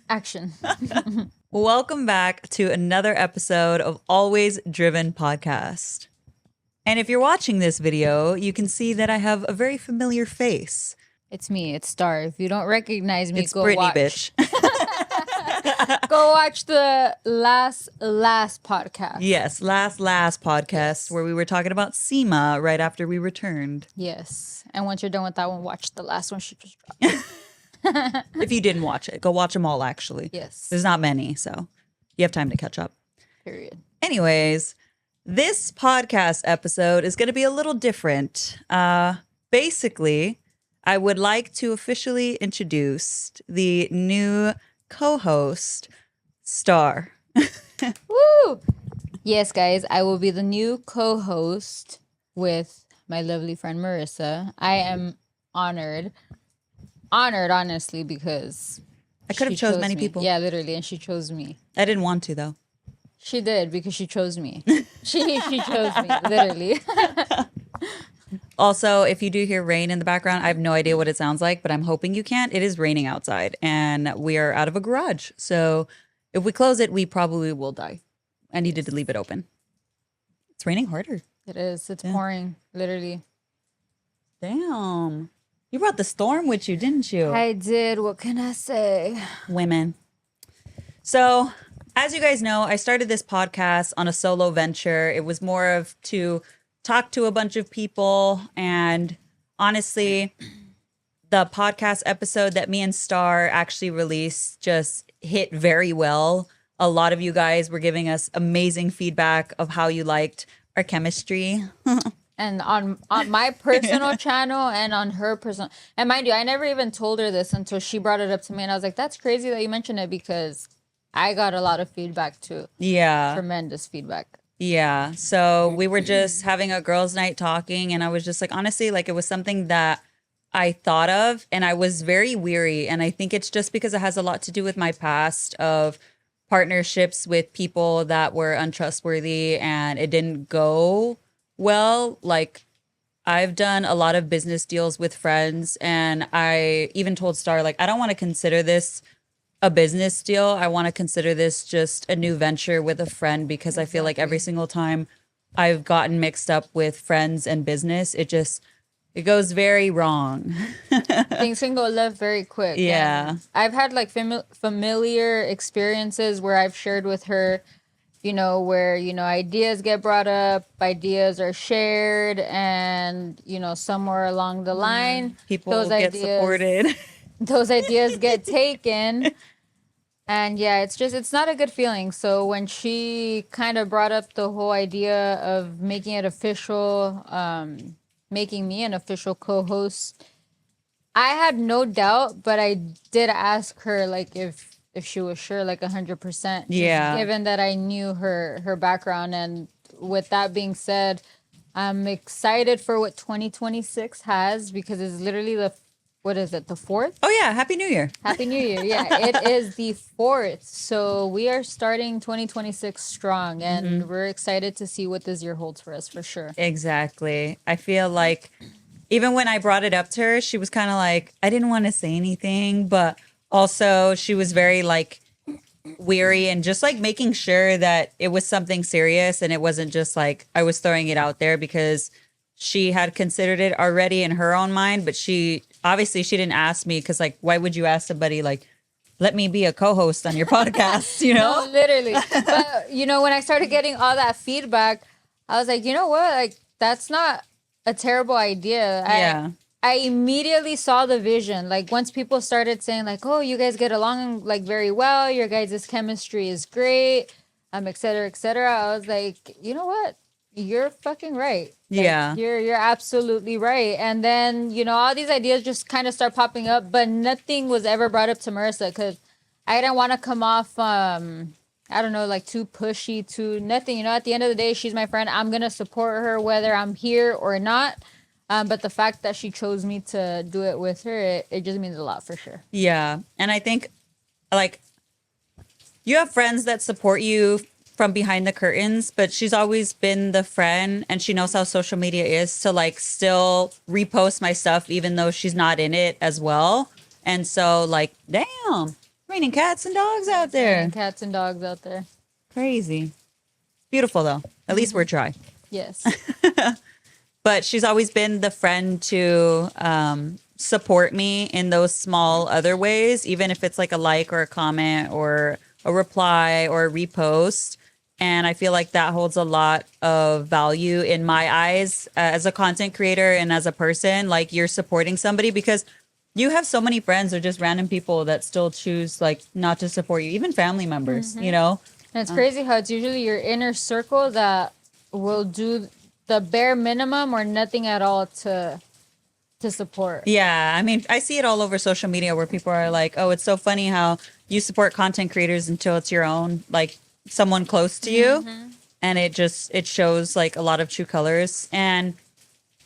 Action. Welcome back to another episode of Always Driven Podcast. And if you're watching this video, you can see that I have a very familiar face. It's me. It's Star. If you don't recognize me, It's go Brittany, watch. bitch. Go watch the last podcast. Yes, last podcast where we were talking about SEMA right after we returned. Yes. And once you're done with that one, watch the last one she just dropped. If you didn't watch it, go watch them all, actually. Yes. There's not many, so you have time to catch up. Period. Anyways, this podcast episode is going to be a little different. Basically, I would like to officially introduce the new co-host, Star. Woo! Yes, guys, I will be the new co-host with my lovely friend Marissa. I am honored, honestly, because I could have she chose many me. people. Yeah, literally, and she chose me. I didn't want to, though. She did because she chose me. She chose me, literally. Also, if you do hear rain in the background, I have no idea what it sounds like, but I'm hoping you can't. It is raining outside, and we are out of a garage. So if we close it, we probably will die. I needed to leave it open. It's raining harder. It is. It's pouring, literally. Damn. You brought the storm with you, didn't you? I did. What can I say? Women. So, as you guys know, I started this podcast on a solo venture. It was more of to talk to a bunch of people. And honestly, the podcast episode that me and Star actually released just hit very well. A lot of you guys were giving us amazing feedback of how you liked our chemistry. And on my personal channel and on her personal, and mind you, I never even told her this until she brought it up to me, and I was like, "That's crazy that you mentioned it," because I got a lot of feedback too. Yeah. Tremendous feedback. Yeah. So we were just having a girls' night talking, and I was just like, honestly, like it was something that I thought of, and I was very weary. And I think it's just because it has a lot to do with my past of partnerships with people that were untrustworthy and it didn't go well. Like I've done a lot of business deals with friends, and I even told Star, like, I don't want to consider this a business deal. I want to consider this just a new venture with a friend, because I feel like every single time I've gotten mixed up with friends and business, it goes very wrong. Things can go left very quick. Yeah. And I've had like familiar experiences where I've shared with her, where, ideas get brought up, ideas are shared, and, somewhere along the line, People get supported. Those ideas get taken. And yeah, it's not a good feeling. So when she kind of brought up the whole idea of making it official, making me an official co-host, I had no doubt, but I did ask her like if she was sure, like 100%. Yeah. Given that I knew her background, and with that being said, I'm excited for what 2026 has, because it's literally the 4th? Oh yeah, Happy New Year. Happy New Year. Yeah, it is the 4th. So we are starting 2026 strong, and we're excited to see what this year holds for us, for sure. Exactly. I feel like even when I brought it up to her, she was kind of like, I didn't want to say anything, but also she was very like weary and just like making sure that it was something serious, and it wasn't just like I was throwing it out there, because she had considered it already in her own mind, but she didn't ask me, because like, why would you ask somebody like, let me be a co-host on your podcast, No, literally. But when I started getting all that feedback, I was like, you know what? Like, that's not a terrible idea. Yeah. I immediately saw the vision. Like, once people started saying like, oh, you guys get along like very well, your guys' chemistry is great, et cetera, et cetera. I was like, you know what? You're fucking right. Like, Yeah. You're absolutely right. And then, all these ideas just kind of start popping up, but nothing was ever brought up to Marissa, because I didn't want to come off, I don't know, like too pushy, too nothing. At the end of the day, she's my friend. I'm going to support her whether I'm here or not. But the fact that she chose me to do it with her, it just means a lot, for sure. Yeah. And I think like you have friends that support you from behind the curtains, but she's always been the friend, and she knows how social media is, to like still repost my stuff even though she's not in it as well. And so like, damn, raining cats and dogs out there. And cats and dogs out there. Crazy. Beautiful though. At least we're dry. Yes. But she's always been the friend to support me in those small other ways, even if it's like a like or a comment or a reply or a repost. And I feel like that holds a lot of value in my eyes as a content creator and as a person. Like you're supporting somebody because you have so many friends or just random people that still choose like not to support you, even family members, you know? And it's crazy how it's usually your inner circle that will do the bare minimum or nothing at all to support. Yeah, I mean, I see it all over social media where people are like, "Oh, it's so funny how you support content creators until it's your own, like someone close to you." And it shows like a lot of true colors. And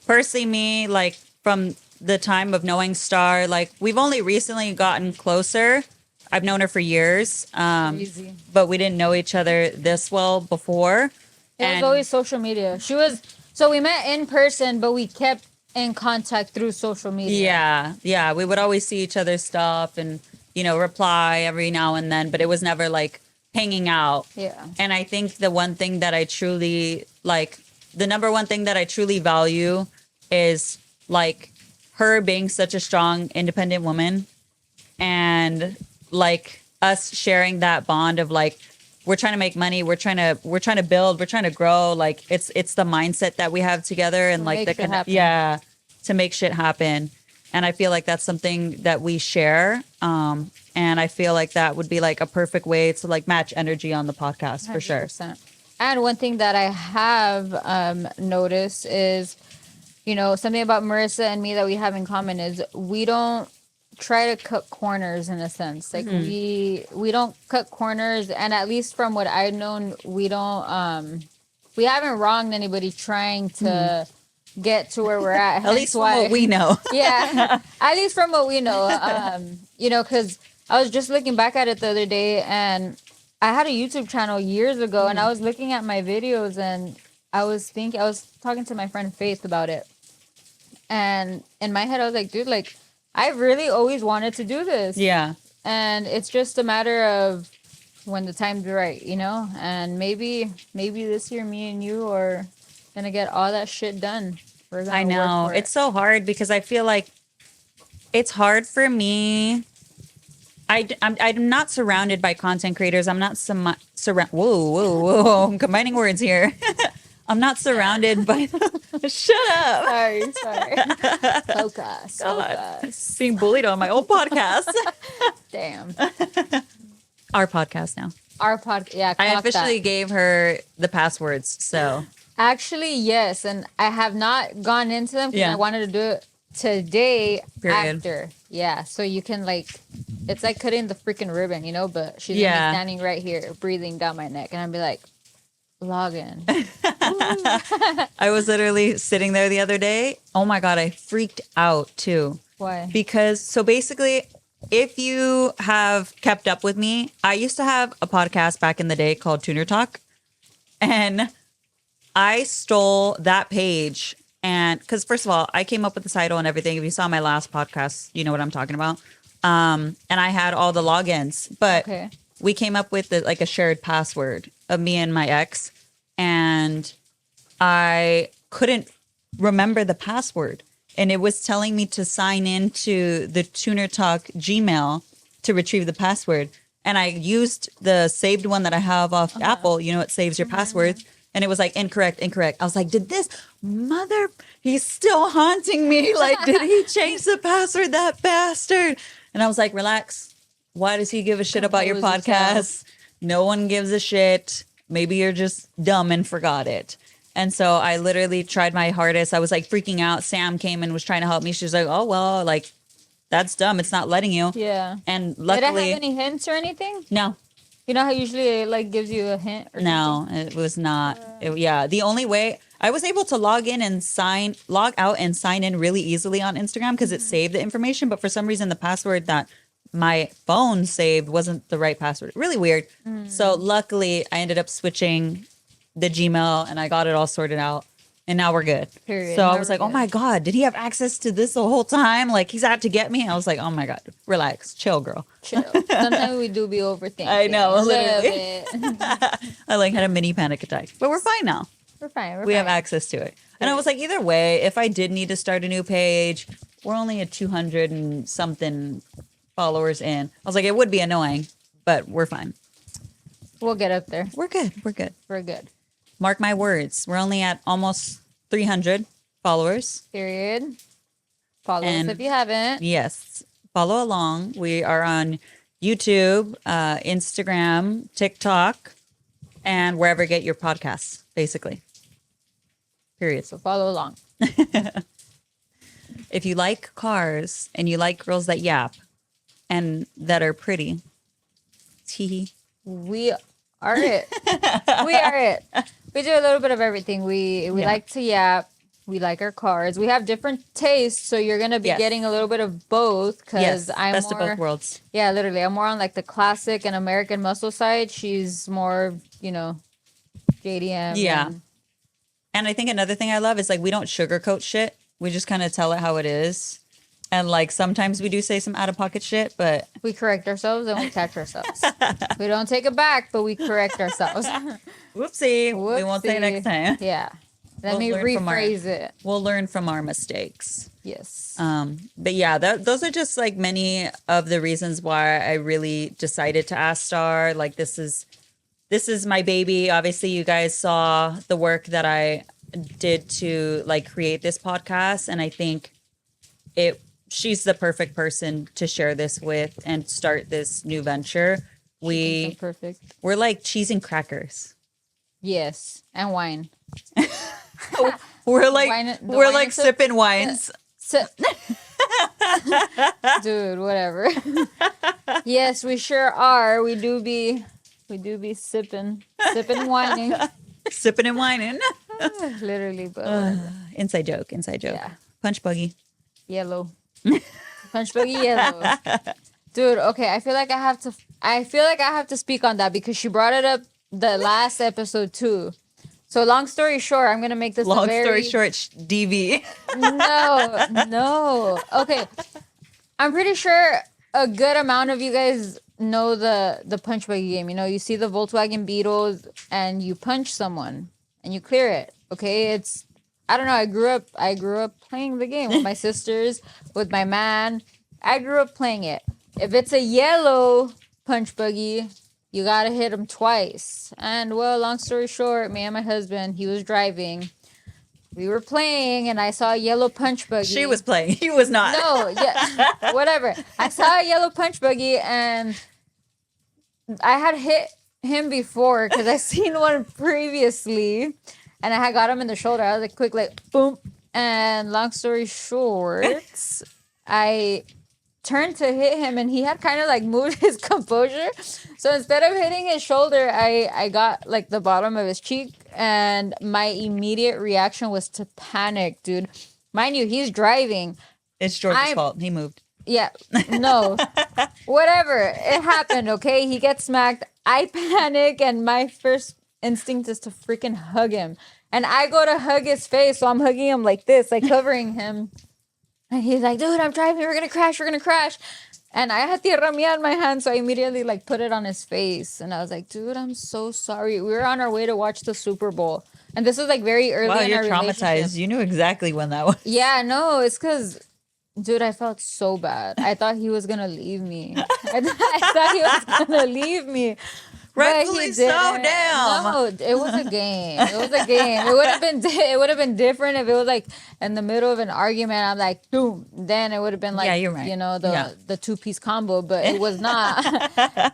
personally me, like from the time of knowing Star, like we've only recently gotten closer. I've known her for years. Crazy. But we didn't know each other this well before. It was always social media. So we met in person, but we kept in contact through social media. Yeah. We would always see each other's stuff and, you know, reply every now and then, but it was never like hanging out. Yeah. And I think the one thing that I truly like, the number one thing that I truly value is like her being such a strong, independent woman and like us sharing that bond of like, we're trying to make money. We're trying to build. We're trying to grow. Like it's the mindset that we have together and like the to make shit happen. And I feel like that's something that we share. And I feel like that would be like a perfect way to like match energy on the podcast for sure. 100%. And one thing that I have noticed is, you know, something about Marissa and me that we have in common is we don't try to cut corners in a sense. Like we don't cut corners, and at least from what I've known, we don't we haven't wronged anybody trying to get to where we're at. At least from what we know. Yeah, at least from what we know. You know, because I was just looking back at it the other day, and I had a YouTube channel years ago, and I was looking at my videos, and I was talking to my friend Faith about it, and in my head I was like, dude, like I really always wanted to do this. Yeah. And it's just a matter of when the time's right, you know? And maybe this year me and you are gonna get all that shit done. I know. It's so hard because I feel like it's hard for me. I'm not surrounded by content creators. I'm not whoa. I'm combining words here. I'm not surrounded by shut up. Sorry. Focus. Being bullied on my own podcast. Damn. Our podcast now. Our podcast. Yeah. I officially gave her the passwords. So actually, yes. And I have not gone into them because I wanted to do it today. Period. After. Yeah. So you can like, it's like cutting the freaking ribbon, you know, but she's gonna be standing right here, breathing down my neck. And I'd be like, log in. I was literally sitting there the other day. Oh my God, I freaked out too. Why? Because so basically, if you have kept up with me, I used to have a podcast back in the day called Tuner Talk. And I stole that page. And because first of all, I came up with the title and everything. If you saw my last podcast, you know what I'm talking about. And I had all the logins, but we came up with like a shared password of me and my ex, and I couldn't remember the password, and it was telling me to sign into the Tuner Talk Gmail to retrieve the password, and I used the saved one that I have off Apple. You know, it saves your passwords, and it was like incorrect. I was like, did this he's still haunting me. Like, did he change the password, that bastard? And I was like, relax. Why does he give a shit about your podcast? No one gives a shit. Maybe you're just dumb and forgot it. And so I literally tried my hardest. I was like freaking out. Sam came and was trying to help me. She was like, oh, well, like, that's dumb. It's not letting you. Yeah. And luckily. Did it have any hints or anything? No. You know how usually it like gives you a hint or something? No, it was not. The only way I was able to log out and sign in really easily on Instagram because it saved the information. But for some reason, the password that my phone saved wasn't the right password. Really weird. So luckily, I ended up switching the Gmail and I got it all sorted out. And now we're good. Period. So I Now was we're like, oh good. my God, did he have access to this the whole time? Like he's out to get me. I was like, oh my God, relax, chill, girl. Chill. Sometimes we do be overthinking. I know, a little literally. bit. I like had a mini panic attack, but we're fine now. We're fine. We're We fine. have access to it. And I was like, either way, if I did need to start a new page, we're only at 200 and something followers in. I was like, it would be annoying, but we're fine. We'll get up there. We're good. We're good. We're good. Mark my words. We're only at almost 300 followers. Period. Follow And- us if you haven't. Yes. Follow along. We are on YouTube, Instagram, TikTok, and wherever you get your podcasts, basically. Period. So follow along. If you like cars and you like girls that yap and that are pretty, tee. We are it. We are it. We do a little bit of everything. We Yeah. like to yap. We like our cars. We have different tastes, so you're gonna be Yes. getting a little bit of both. Because Yes, I'm best more, of both worlds. yeah, literally, I'm more on like the classic and American muscle side. She's more, JDM. Yeah. and And I think another thing I love is like we don't sugarcoat shit. We just kind of tell it how it is. And like sometimes we do say some out of pocket shit, but we correct ourselves and we catch ourselves. We don't take it back, but we correct ourselves. whoopsie, we won't say it Whoopsie. next time. Yeah. Let We'll me learn from our- rephrase it. We'll learn from our mistakes. Yes. But yeah, those are just like many of the reasons why I really decided to ask Star. Like this is my baby. Obviously, you guys saw the work that I did to like create this podcast, and I think she's the perfect person to share this with and start this new venture. So perfect. We're like cheese and crackers. Yes. And wine. We're like the we're wine like and sip- sipping wines. So, dude, whatever. Yes, we sure are. We do be sipping whining. Sipping and whining. Literally, but whatever. Inside joke. Yeah. Punch buggy. Yellow. Punch buggy yellow. Dude, okay, I feel like I have to speak on that because she brought it up the last episode too. So long story short, I'm gonna make this Long a very story short, DV. No. Okay. I'm pretty sure a good amount of you guys know the punch buggy game. You see the Volkswagen Beetles and you punch someone and you clear it. Okay? I don't know, I grew up playing the game with my sisters, with my man. I grew up playing it. If it's a yellow punch buggy, you gotta hit him twice. And well, long story short, me and my husband, he was driving. We were playing and I saw a yellow punch buggy. She was playing. He was not. No, yeah, whatever. I saw a yellow punch buggy and I had hit him before because I seen one previously and I had got him in the shoulder. I was like, quick, like, boom. And long story short, I turned to hit him and he had kind of like moved his composure. So instead of hitting his shoulder, I got like the bottom of his cheek and my immediate reaction was to panic, dude. Mind you, he's driving. It's George's fault. He moved. Yeah, no, whatever. It happened, okay? He gets smacked. I panic and my first instinct is to freaking hug him. And I go to hug his face, so I'm hugging him like this, like covering him. And he's like, dude, I'm driving. We're going to crash. And I had tierra mia in my hand, so I immediately like put it on his face. And I was like, dude, I'm so sorry. We were on our way to watch the Super Bowl. And this was like very early Wow, in you're our traumatized. relationship. You knew exactly when that was. Yeah, no, it's because, dude, I felt so bad. I thought he was going to leave me. I thought he was going to leave me. But Rightfully he so, didn't. damn. No, it was a game. It was a game. It would have been different if it was like in the middle of an argument. I'm like, boom. Then it would have been like, Yeah, you're right. the 2-piece combo. But it was not.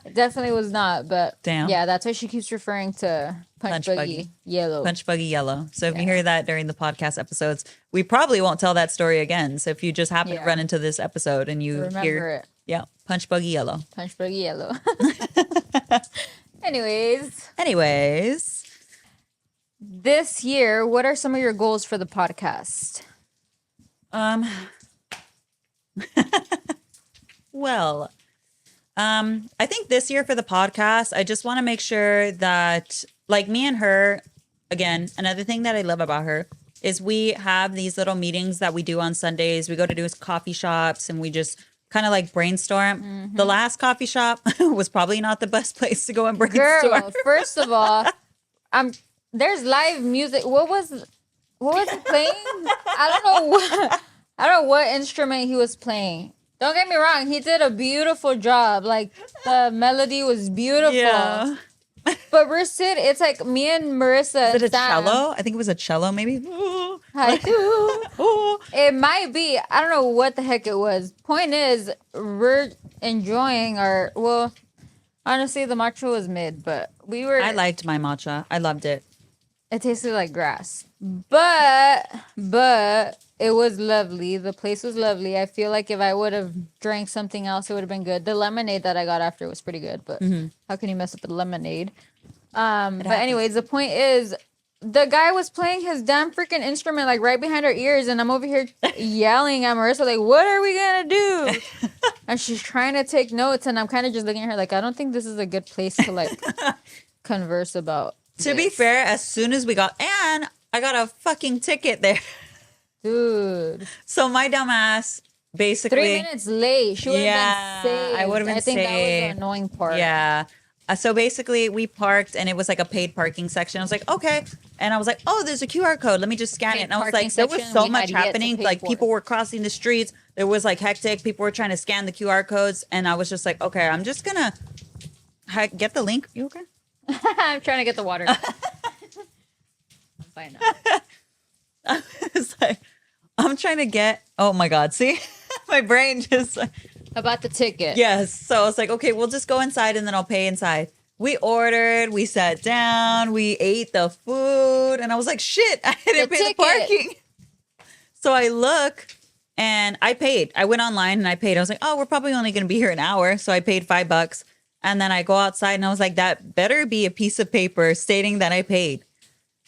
It definitely was not. But Damn. yeah, that's why she keeps referring to punch buggy yellow. Punch buggy yellow. So if you hear that during the podcast episodes, we probably won't tell that story again. So if you just happen to run into this episode and you Remember hear, it. yeah, punch buggy yellow. Punch buggy yellow. Anyways, this year, what are some of your goals for the podcast? Well, I think this year for the podcast, I just want to make sure that, like, me and her, again, another thing that I love about her is we have these little meetings that we do on Sundays. We go to do coffee shops and we just kind of like brainstorm. The last coffee shop was probably not the best place to go and brainstorm. Girl, first of all, there's live music. What was he playing? I don't know what instrument he was playing. Don't get me wrong, he did a beautiful job. Like the melody was beautiful. Yeah. But we're sitting, it's like me and Marissa. Is it a and Sam. cello? I think it was a cello, maybe. Haiku. Ooh. It might be. I don't know what the heck it was. Point is, we're enjoying our. Well, honestly, the matcha was mid, but we were. I liked my matcha. I loved it. It tasted like grass, but it was lovely. The place was lovely. I feel like if I would have drank something else, it would have been good. The lemonade that I got after was pretty good, but how can you mess up the lemonade? But anyways, the point is, the guy was playing his damn freaking instrument like right behind our ears, and I'm over here yelling at Marissa like, "What are we gonna do?" And she's trying to take notes, and I'm kind of just looking at her like, I don't think this is a good place to like converse about. To be fair, as soon as we got, and I got a fucking ticket there. Dude, So my dumb ass basically 3 minutes late. She would have been saved. I would have been I think that was saved. the annoying part. Yeah. So basically, we parked and it was like a paid parking section. I was like, okay. And I was like, oh, there's a QR code. Let me just scan it. Paid And I was parking like, there was section, so we much had yet to happening. pay Like for people it. were crossing the streets. There was like hectic. People were trying to scan the QR codes. And I was just like, okay, I'm just going to get the link. You okay? I'm trying to get the water. I'm fine now. It's like, I'm trying to get, oh my God. See, my brain just, About the ticket. yes. So I was like, okay, we'll just go inside and then I'll pay inside. We ordered, we sat down, we ate the food, and I was like, shit, I didn't The pay ticket. the parking. So I look and I paid. I went online and I paid. I was like, oh, we're probably only going to be here an hour. So I paid $5. And then I go outside and I was like, that better be a piece of paper stating that I paid.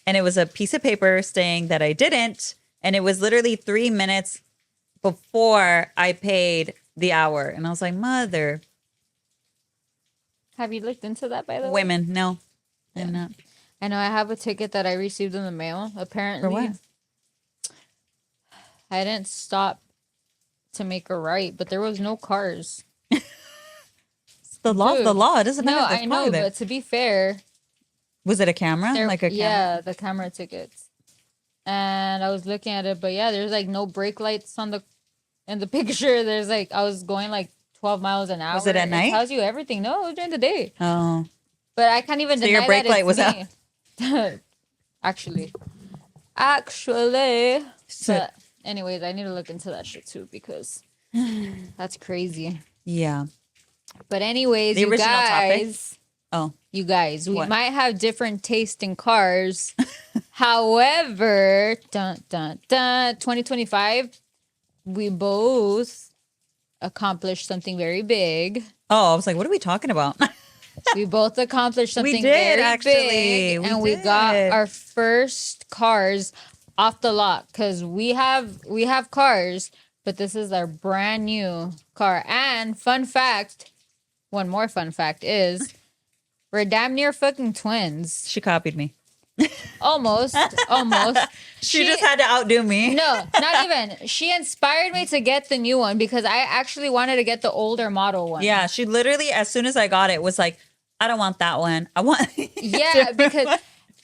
And it was a piece of paper saying that I didn't. And it was literally 3 minutes before I paid the hour. And I was like, mother, Have you looked into that, by the way? women, no. I'm not. I know I have a ticket that I received in the mail. Apparently, For what? I didn't stop to make a right, but there was no cars. The law, Dude. the law. It doesn't No, matter. There's I know, probably there. but to be fair, Was it a camera? there, Like a camera? yeah, the camera tickets. And I was looking at it, but yeah, there's like no brake lights in the picture. There's like I was going like 12 miles an hour. Was it at night? It tells you everything. No, it was during the day. Oh. But I can't even So deny your brake that light was it's me. Actually. So- But anyways, I need to look into that shit too because that's crazy. Yeah. But anyways, The you original topic? guys, Oh. we What? might have different taste in cars. However, 2025, we both accomplished something very big. Oh, I was like, what are we talking about? We both accomplished something did, very actually. big, We and we got did. our first cars off the lot because we have cars, but this is our brand new car. And fun fact, one more fun fact is we're damn near fucking twins. She copied me. Almost. She just had to outdo me. No, not even. She inspired me to get the new one because I actually wanted to get the older model one. Yeah, she literally, as soon as I got it, was like, I don't want that one. I want. Yeah, because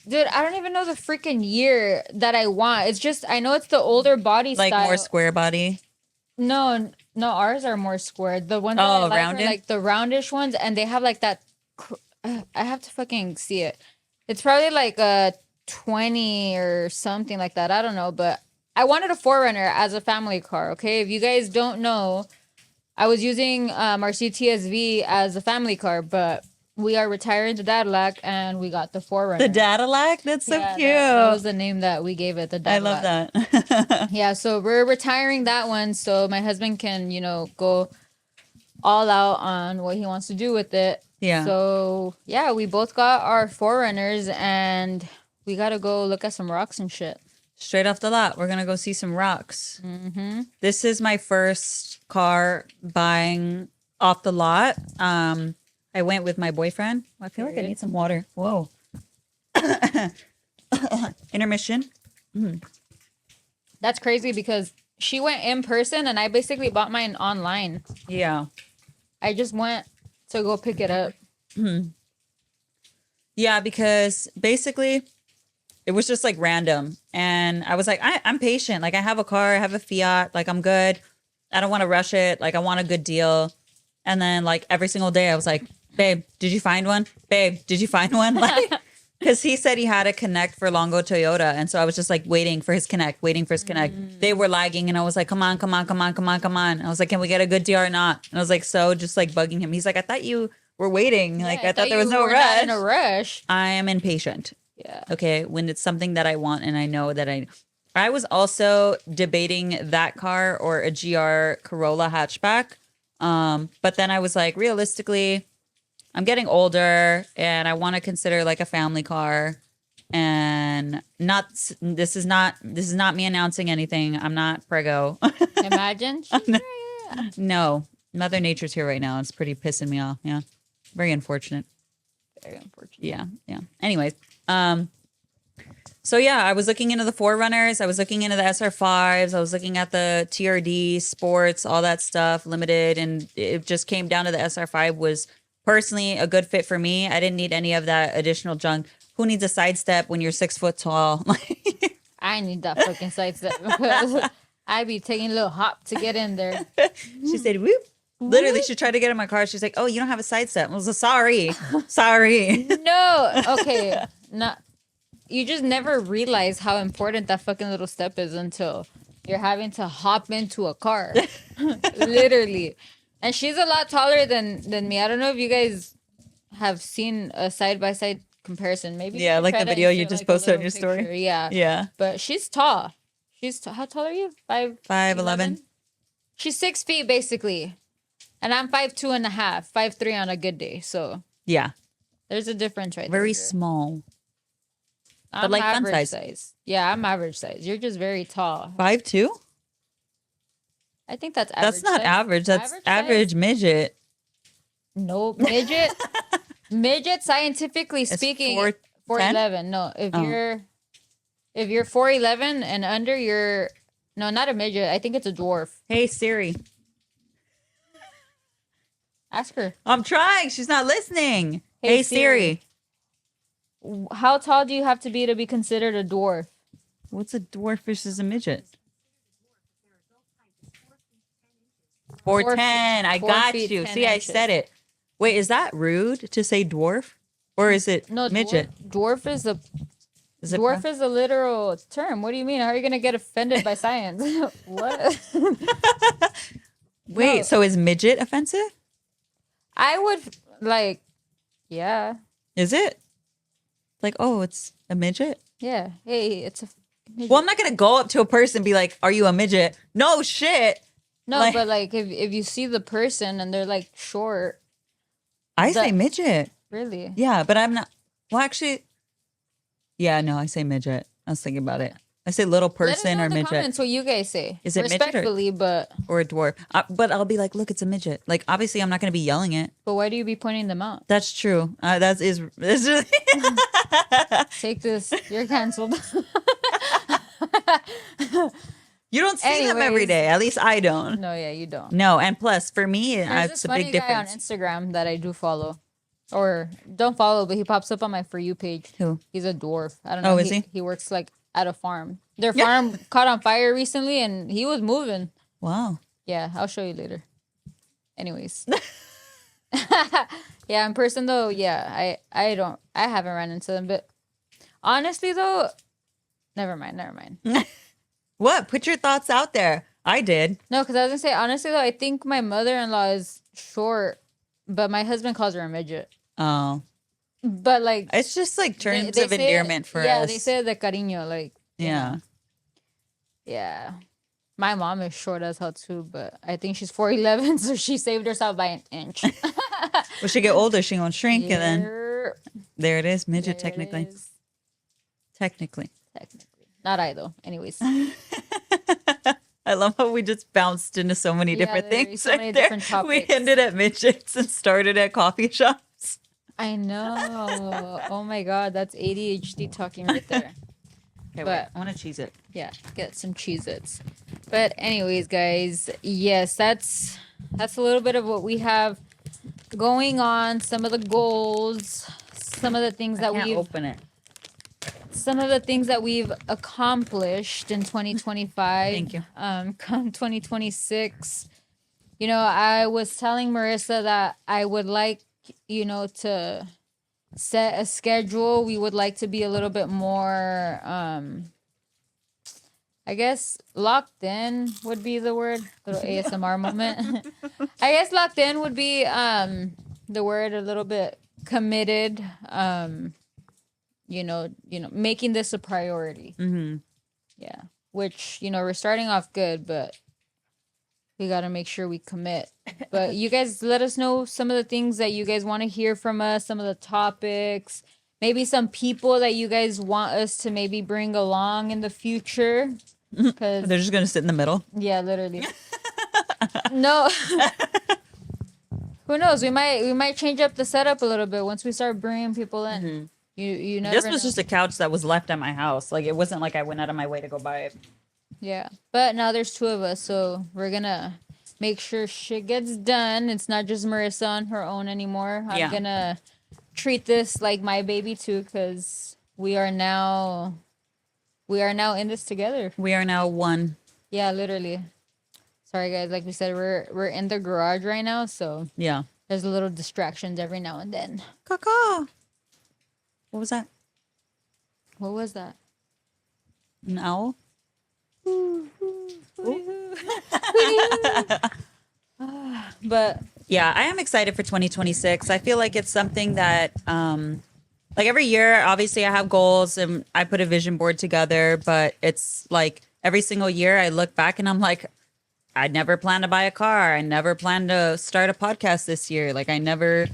dude, I don't even know the freaking year that I want. It's just I know it's the older body like style. more square body. No, ours are more square. The ones that I like rounded? are like the roundish ones, and they have like that. I have to fucking see it. It's probably like a 20 or something like that. I don't know, but I wanted a 4Runner as a family car. Okay, if you guys don't know, I was using our CTSV as a family car, but we are retiring the Cadillac, and we got the 4Runner. The Cadillac? That's so Yeah, cute. that was the name that we gave it. The I love Cadillac. that. Yeah, so we're retiring that one so my husband can, go all out on what he wants to do with it. Yeah. So, yeah, we both got our 4Runners and we got to go look at some rocks and shit. Straight off the lot, we're going to go see some rocks. This is my first car buying off the lot. I went with my boyfriend. I feel like I need some water. Whoa. Intermission. That's crazy because she went in person and I basically bought mine online. Yeah. I just went to go pick it up. Yeah, because basically it was just like random. And I was like, I'm patient. Like I have a car, I have a Fiat, like I'm good. I don't want to rush it. Like I want a good deal. And then like every single day I was like, babe, did you find one? Babe, did you find one? Like, because he said he had a connect for Longo Toyota. And so I was just like waiting for his connect, waiting for his connect. They were lagging and I was like, come on, come on, come on, come on, come on. I was like, can we get a good deal or not? And I was like, so just like bugging him. He's like, I thought you were waiting. Like I thought there was you no were not rush. in a rush. I am impatient. Yeah. Okay. When it's something that I want and I know that I was also debating that car or a GR Corolla hatchback. But then I was like, realistically, I'm getting older and I want to consider like a family car and this is not me announcing anything. I'm not prego. Imagine. No, Mother Nature's here right now. It's pretty pissing me off. Yeah. Very unfortunate. Very unfortunate. Yeah. Anyways, so yeah, I was looking into the 4Runners. I was looking into the SR5s. I was looking at the TRD sports, all that stuff, limited, and it just came down to the SR5 was personally a good fit for me. I didn't need any of that additional junk. Who needs a sidestep when you're 6 foot tall? I need that fucking sidestep because I be taking a little hop to get in there. She said, whoop. Literally, she tried to get in my car. She's like, oh, you don't have a sidestep. I was like, sorry. No, okay. Not. You just never realize how important that fucking little step is until you're having to hop into a car. Literally. And she's a lot taller than me. I don't know if you guys have seen a side-by-side comparison. Maybe Yeah, you like try the to video you insert, just like, a posted on little your story. picture. Yeah. Yeah. But she's tall. How tall are you? 5'11". She's 6 feet basically. And I'm 5'2.5", 5'3" on a good day. So Yeah. there's a difference right Very there. small. I'm like fun average size. Yeah, I'm average size. You're just very tall. 5'2"? I think that's average. That's not size. average. That's size? average midget. No, midget. Midget, scientifically It's speaking, 4'10"? 4'11". No, if you're 4'11" and under, you're not a midget. I think it's a dwarf. Hey, Siri. Ask her. I'm trying. She's not listening. Hey, Siri. How tall do you have to be considered a dwarf? What's a dwarf versus a midget? 4'10". I 4 got feet, you. 10 See, I inches. said it. Wait, is that rude to say dwarf? Or is it No, midget? Dwarf is a Is it dwarf is a literal term. What do you mean? How are you gonna get offended by science? What? Wait, No. so is midget offensive? I would like, yeah, Is it? Like, oh, it's a midget? yeah. Hey, it's a midget. Well, I'm not going to go up to a person and be like, are you a midget? No shit. No, like- but like if you see the person and they're like short, I The- say midget. really. Yeah, but I'm not. Well, actually, yeah, no, I say midget. I was thinking about it. I say little Let us person know or in the midget comments what you guys say. Is it midget or- respectfully? But or a dwarf. But I'll be like, look, it's a midget. Like, obviously, I'm not going to be yelling it. why do you be pointing them out? That's true. That's really. Take this. You're canceled. You don't see them every Anyways. day. At least I don't. No, yeah, you don't. No, and plus, for me, There's it's this a funny big guy on difference. Instagram that I do follow, or don't follow, but he pops up on my For You page. Who? He's a dwarf. I don't know. Oh, is he? He works like at a farm. Their farm caught on fire recently, and he was moving. Wow. Yeah, I'll show you later. Anyways. Yeah, in person though, yeah, I haven't run into them, but honestly though, never mind. What? Put your thoughts out there. I did. No, because I was gonna say honestly though, I think my mother-in-law is short, but my husband calls her a midget. Oh, But like it's just like terms they of say- endearment for yeah, us. they say the cariño, like Yeah. yeah. My mom is short as hell too, but I think she's 4'11", so she saved herself by an inch. When she get older, she gonna shrink, and then Yeah, there it is, midget. there it Technically, is. technically. Not I though. Anyways. I love how we just bounced into so many Yeah, different literally things. so right many there. different We topics. ended at midgets and started at coffee shops. I know. Oh my god, that's ADHD talking right there. Okay, wait. But I want to cheese it. yeah, get some Cheez-Its. But anyways, guys, yes, that's a little bit of what we have going on. Some of the goals, some of the things I that can't we've open it. some of the things that we've accomplished in 2025. Thank you. Come 2026. You know, I was telling Marissa that I would like, to set a schedule. We would like to be a little bit more, I guess locked in would be the word. Little ASMR moment. I guess locked in would be the word, a little bit committed. Making this a priority. Mm-hmm. Yeah. Which, we're starting off good, but we got to make sure we commit. But you guys let us know some of the things that you guys want to hear from us, some of the topics, maybe some people that you guys want us to maybe bring along in the future. Because They're just gonna sit in the middle. yeah, literally. No. Who knows? We might change up the setup a little bit once we start bringing people in. Mm-hmm. You never This know. was just a couch that was left at my house. Like, it wasn't like I went out of my way to go buy it. Yeah. But now there's two of us, so we're gonna make sure shit gets done. It's not just Marissa on her own anymore. I'm gonna treat this like my baby too, because we are now in this together. We are now one. Yeah, literally. Sorry guys, like we said, we're in the garage right now, so Yeah. there's a little distractions every now and then. Caca. What was that? What was that? An owl? But Yeah, I am excited for 2026. I feel like it's something that, like every year, obviously I have goals and I put a vision board together, but it's like every single year I look back and I'm like, I never planned to buy a car. I never planned to start a podcast this year. Like, I never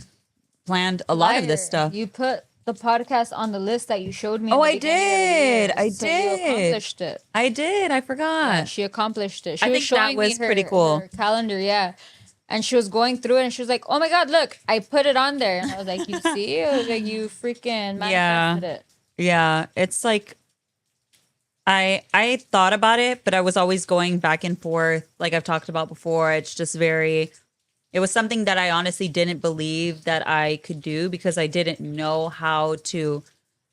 planned a lot of this liar, stuff. you put the podcast on the list that you showed me. Oh, in the I beginning of the did. year, I so you did. accomplished it. I did. I forgot. Yeah, she accomplished it. She I was think that showing me was pretty cool. her calendar, yeah. And she was going through it and she was like, "Oh my God, look, I put it on there." And I was like, "You see?" I was like, "You freaking manifested it." Yeah, it's like I thought about it, but I was always going back and forth. Like I've talked about before, it's just it was something that I honestly didn't believe that I could do because I didn't know how to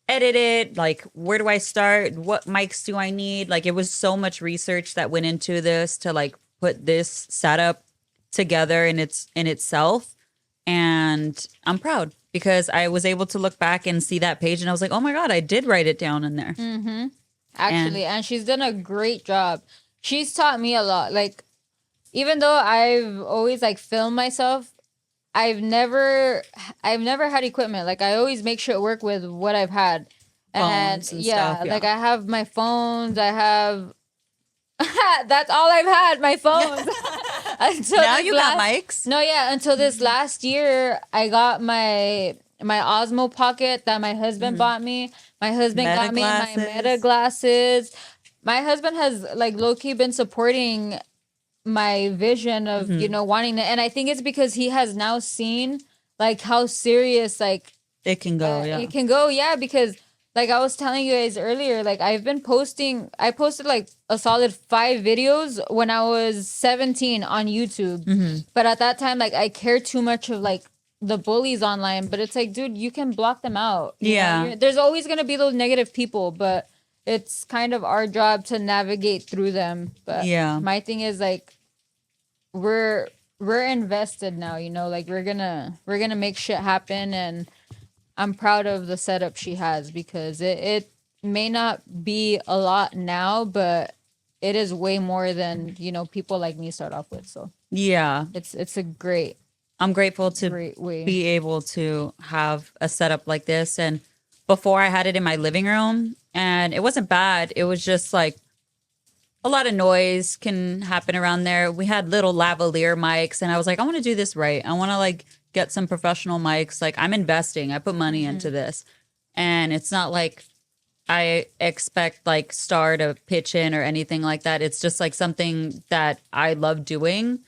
edit it. Like, where do I start? What mics do I need? Like, it was so much research that went into this to like put this setup together in itself. And I'm proud because I was able to look back and see that page and I was like, oh my God, I did write it down in there. Actually, and she's done a great job. She's taught me a lot. Like, even though I've always like filmed myself, I've never had equipment. Like, I always make sure it work with what I've had. Phones and yeah, stuff, yeah. like I have my phones. I have that's all I've had, my phones. Until Now this you got mics? No, yeah, until this last year, I got my Osmo Pocket that my husband bought me. My husband Meta got me my glasses. Meta glasses. My husband has like low-key been supporting my vision of, wanting to, and I think it's because he has now seen like how serious like It can go, yeah. it can go, yeah, because like I was telling you guys earlier, like I posted like a solid 5 videos when I was 17 on YouTube. But at that time, like I cared too much of like the bullies online, but it's like, dude, you can block them out. You Yeah. know? There's always going to be those negative people, but it's kind of our job to navigate through them. But Yeah. my thing is like, we're invested now, like we're gonna make shit happen, and I'm proud of the setup she has because it may not be a lot now, but it is way more than, people like me start off with. So Yeah. it's a great I'm grateful to way. be able to have a setup like this. And before I had it in my living room and it wasn't bad. It was just like a lot of noise can happen around there. We had little lavalier mics and I was like, I want to do this right. I want to like get some professional mics. Like, I'm investing. I put money into this. And it's not like I expect like Star to pitch in or anything like that. It's just like something that I love doing.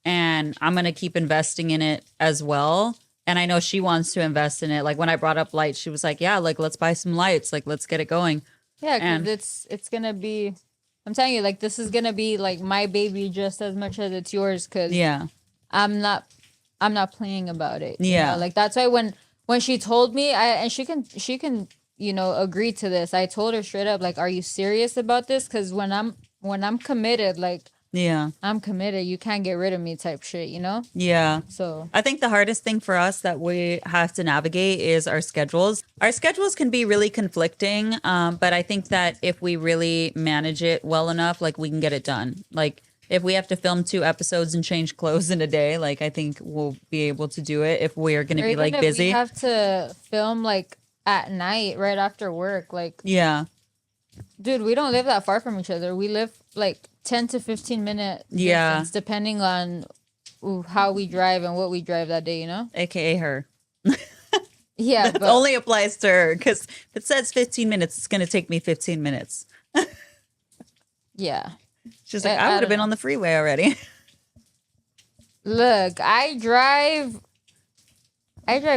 And I'm going to keep investing in it as well. And I know she wants to invest in it. Like when I brought up lights, she was like, yeah, like let's buy some lights. Like let's get it going. Yeah, because And it's gonna be. I'm telling you, like this is gonna be like my baby just as much as it's yours. Because yeah, I'm not I'm not playing about it. Yeah. Like that's why when she told me, and she can agree to this. I told her straight up, like, are you serious about this? Because when I'm committed, like yeah, I'm committed. You can't get rid of me, type shit. yeah. So I think the hardest thing for us that we have to navigate is our schedules. Our schedules can be really conflicting, but I think that if we really manage it well enough, like we can get it done. Like if we have to film 2 episodes and change clothes in a day, like I think we'll be able to do it if we are going to or be even like if we busy. have to film like at night right after work, like Yeah, dude, we don't live that far from each other. We live like 10 to 15-minute Yeah. distance, depending on how we drive and what we drive that day. aka her. Yeah, It but only applies to her because if it says 15 minutes, it's going to take me 15 minutes. yeah. She's like, I I would have don't been know. on the freeway already. Look, I drive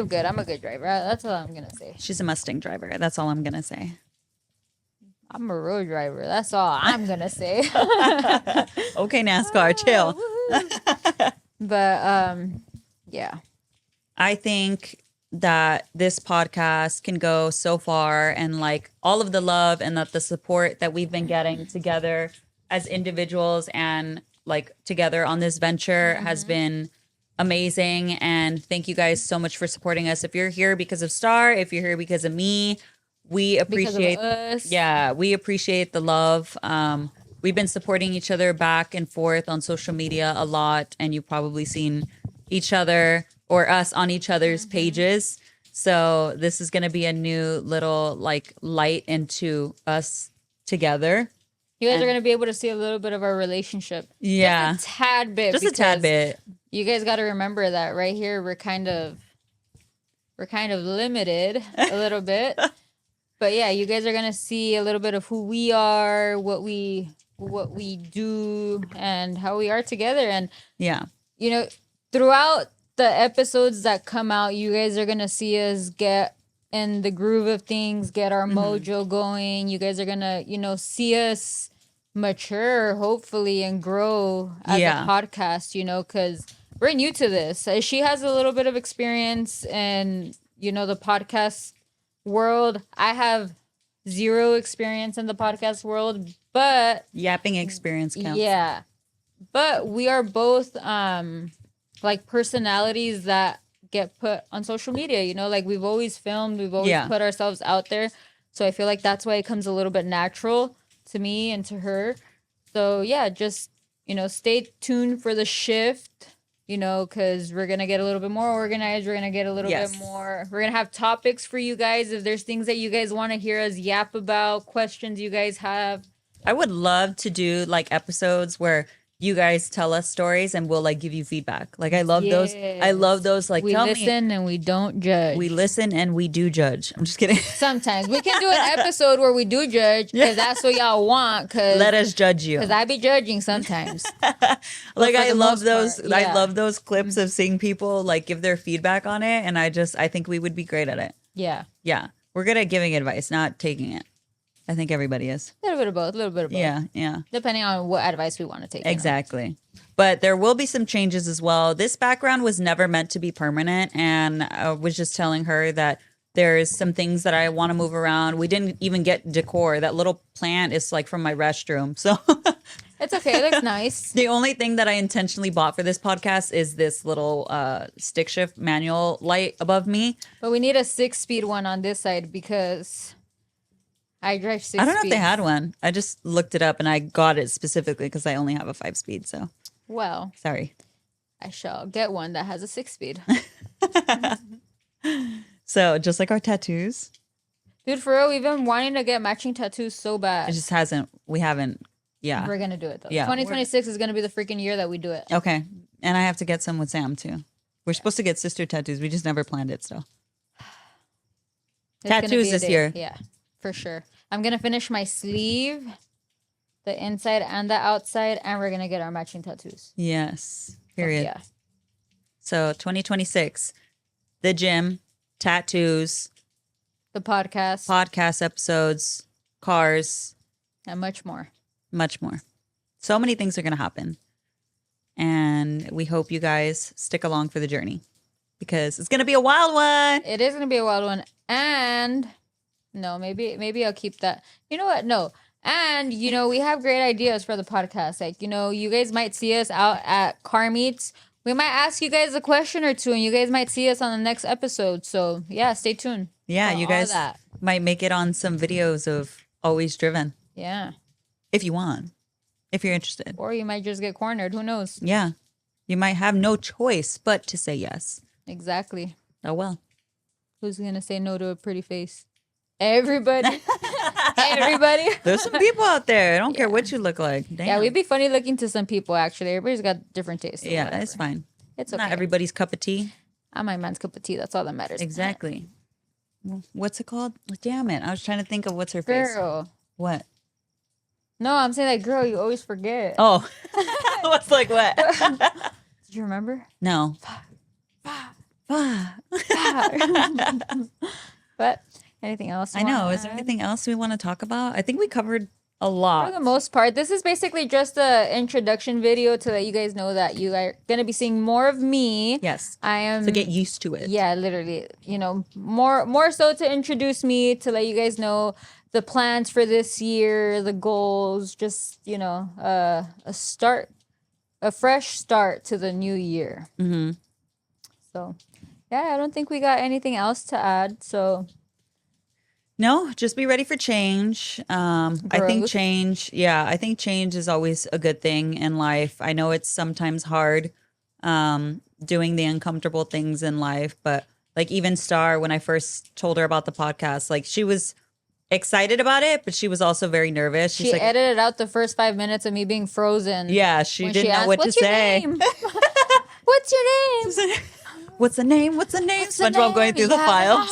good. I'm a good driver. That's all I'm gonna say. She's a Mustang driver. That's all I'm going to say. I'm a road driver. That's all I'm gonna say. Okay, NASCAR, chill. But yeah. I think that this podcast can go so far and like all of the love and that the support that we've been getting together as individuals and like together on this venture has been amazing. And thank you guys so much for supporting us. If you're here because of Star, if you're here because of me, we Because of appreciate us. yeah, we appreciate the love. We've been supporting each other back and forth on social media a lot, and you've probably seen each other or us on each other's pages. So this is going to be a new little like light into us together. You guys are gonna be able to see a little bit of our relationship. Yeah. Just a tad bit. Just a tad because bit. You guys got to remember that right here we're kind of limited a little bit. But yeah, you guys are going to see a little bit of who we are, what we do, and how we are together. And Yeah. throughout the episodes that come out, you guys are going to see us get in the groove of things, get our mojo going. You guys are going to, see us mature, hopefully, and grow as Yeah. a podcast, because we're new to this. She has a little bit of experience in, the podcast world. I have zero experience in the podcast world, but Yapping experience counts. yeah, but we are both like personalities that get put on social media, like we've always filmed, we've always Yeah. put ourselves out there. So I feel like that's why it comes a little bit natural to me and to her. So yeah, just stay tuned for the shift, because we're gonna get a little bit more organized. We're gonna get a little Yes. bit more. We're gonna have topics for you guys. If there's things that you guys want to hear us yap about, questions you guys have. I would love to do like episodes where you guys tell us stories and we'll like give you feedback. Like I love those. I love those. Like We tell me. listen and we don't judge. We listen and we do judge. I'm just kidding. Sometimes we can do an episode where we do judge if that's what y'all want. Let us judge you. Because I be judging sometimes. Like for I the love most those. part, I yeah. love those clips of seeing people like give their feedback on it, and I think we would be great at it. Yeah. Yeah, we're good at giving advice, not taking it. I think everybody is. A little bit of both. A little bit of both. Yeah, yeah. Depending on what advice we want to take. Exactly. But there will be some changes as well. This background was never meant to be permanent. And I was just telling her that there's some things that I want to move around. We didn't even get decor. That little plant is like from my restroom. So It's okay. It looks nice. the only thing that I intentionally bought for this podcast is this little stick shift manual light above me. But we need a 6-speed one on this side because I drive 6 I don't know if speed. they had one. I just looked it up and I got it specifically because I only have a 5-speed. So Well, sorry. I shall get one that has a 6-speed. So just like our tattoos, Dude, for real, we've been wanting to get matching tattoos so bad. it just we haven't. Yeah. We're going to do it though. Yeah. 2026 is going to be the freaking year that we do it. Okay. And I have to get some with Sam too. We're supposed to get sister tattoos. We just never planned it still. It's gonna Tattoos be a this day. year. Yeah, for sure. I'm going to finish my sleeve, the inside and the outside, and we're going to get our matching tattoos. Yes. Period. Yeah. So 2026, the gym, tattoos, The podcast. podcast episodes, cars, and much more. much more. So many things are going to happen. And we hope you guys stick along for the journey because it's going to be a wild one. It is gonna be a wild one, and no, maybe I'll keep that. You know what? No, and we have great ideas for the podcast. Like you guys might see us out at car meets. We might ask you guys a question or two, and you guys might see us on the next episode. So yeah, stay tuned. Yeah, for you all guys that. might make it on some videos of Always Driven Yeah, if you want, if you're interested. or you might just get cornered. Who knows? Yeah, you might have no choice but to say yes. Exactly. Oh, well. Who's gonna say no to a pretty face? Everybody. Everybody. There's some people out there. I don't care what you look like. Damn. Yeah, we'd be funny looking to some people. Actually, everybody's got different tastes. So Yeah, whatever. it's fine. It's okay. Not everybody's cup of tea. I'm my man's cup of tea. That's all that matters. Exactly. What's it called? Damn it. I was trying to think of what's her face. Girl. What? No, I'm saying like, girl, you always forget. Oh. What's like what? Did you remember? No. But anything else? I know. Is there anything else we want to talk about? I think we covered a For lot. the most part, this is basically just a introduction video to let you guys know that you are gonna be seeing more of me. Yes. I am. So get used to it. Yeah, literally. More so to introduce me, to let you guys know the plans for this year, the goals, just a fresh start to the new year. Mm-hmm. So, yeah, I don't think we got anything else to add. So, No, just be ready for change. I think Growth. I think change is always a good thing in life. I know it's sometimes hard doing the uncomfortable things in life, but like even Star, when I first told her about the podcast, like she was excited about it, but she was also very nervous. She's she like, edited out the first 5 minutes of me being frozen. yeah, she when didn't know asked, what to "What's your say. name? What's your name? What's the name? What's the name? What's the SpongeBob going name? through the Yeah, files.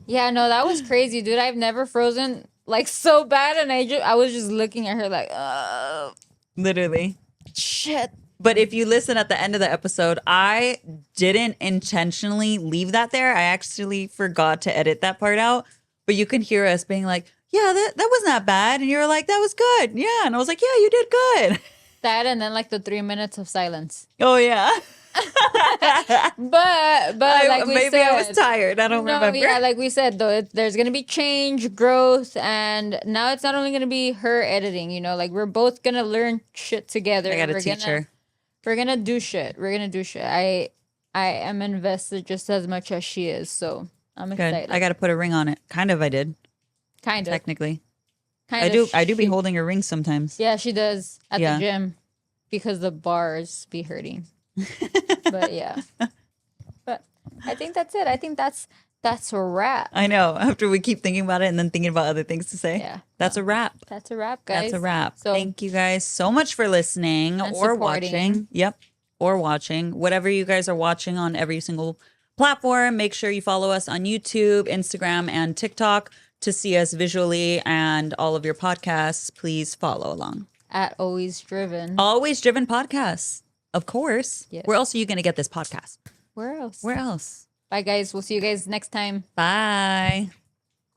Yeah, no, that was crazy, dude. I've never frozen like so bad, and I was just looking at her like, oh, Literally. shit. But if you listen at the end of the episode, I didn't intentionally leave that there. I actually forgot to edit that part out. But you can hear us being like, yeah, that wasn't that bad. And you were like, that was good. Yeah. And I was like, yeah, you did good. That and then like the 3 minutes of silence. Oh, yeah. But like we maybe said, I was tired. I don't remember. Yeah, like we said though, there's gonna be change, growth, and now it's not only gonna be her editing. Like we're both gonna learn shit together. I got to We're teach gonna- her. We're gonna do shit. We're gonna do shit. I am invested just as much as she is, so I'm Good. excited. I got to put a ring on it. Kind of I did, kind of. technically. Kind I of. do be holding a ring sometimes. Yeah, she does at Yeah. the gym because the bars be hurting. But yeah. But I think that's it. I think that's a wrap. I know. After we keep thinking about it and then thinking about other things to say. Yeah. That's a wrap. That's a wrap, guys. That's a wrap. So Thank you guys so much for listening And or supporting. watching. Yep. Or watching. Whatever you guys are watching on every single platform, make sure you follow us on YouTube, Instagram, and TikTok to see us visually, and all of your podcasts. Please follow along. at Always Driven. Always Driven Podcasts. Of course. Yes. Where else are you going to get this podcast? Where else? Where else? Bye, guys. We'll see you guys next time. Bye.